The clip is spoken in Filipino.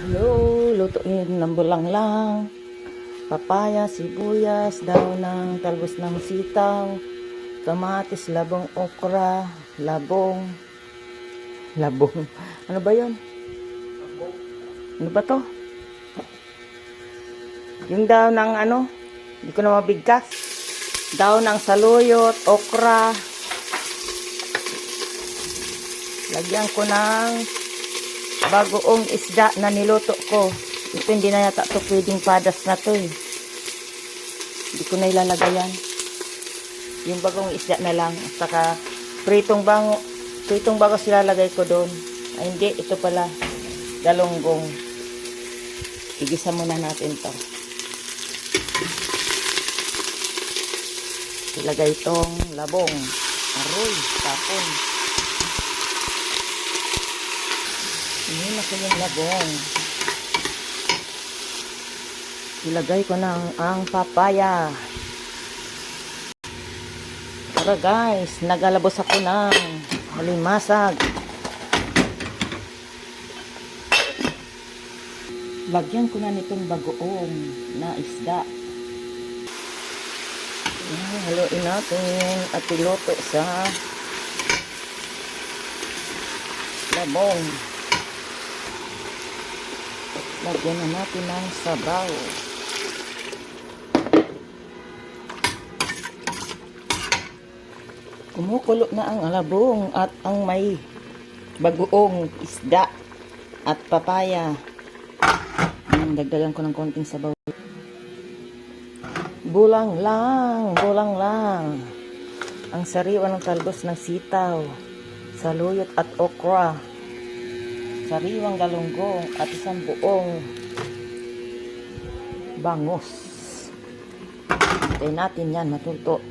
Hello, lutuin ng bulanglang, papaya, sibuyas, daon ng talbos ng sitaw, kamatis, labong okra, labong, ano ba yun? Ano ba to? Yung daon ng ano, hindi ko na mabigkas. Daon ng saluyot, okra. Lagyan ko ng bagoong isda na niluto ko. Ito hindi na yata ito pwedeng padas na to eh. Hindi ko na ilalagay yan. Yung bagong isda na lang. At saka pritong bagos ilalagay ko doon. Ay hindi, ito pala. Galunggong. Igisa muna natin to. Ilagay itong labong. Aroy, tapon. Ini na ko yung labong. Ilagay ko na ang papaya. Tara guys, nagalabos ako ng malimasag. Lagyan ko na nitong bagoong na isda. Haluin natin at iluto sa labong. Lagyan na natin ng sabaw. Kumukulo na ang labong at ang may bagoong isda at papaya. Dagdagan ko ng konting sabaw. Bulang lang. Ang sariwa ng talbos ng sitaw, saluyot at okra. Sariwang galunggong at isang buong bangus. Hintayin natin yan matuto.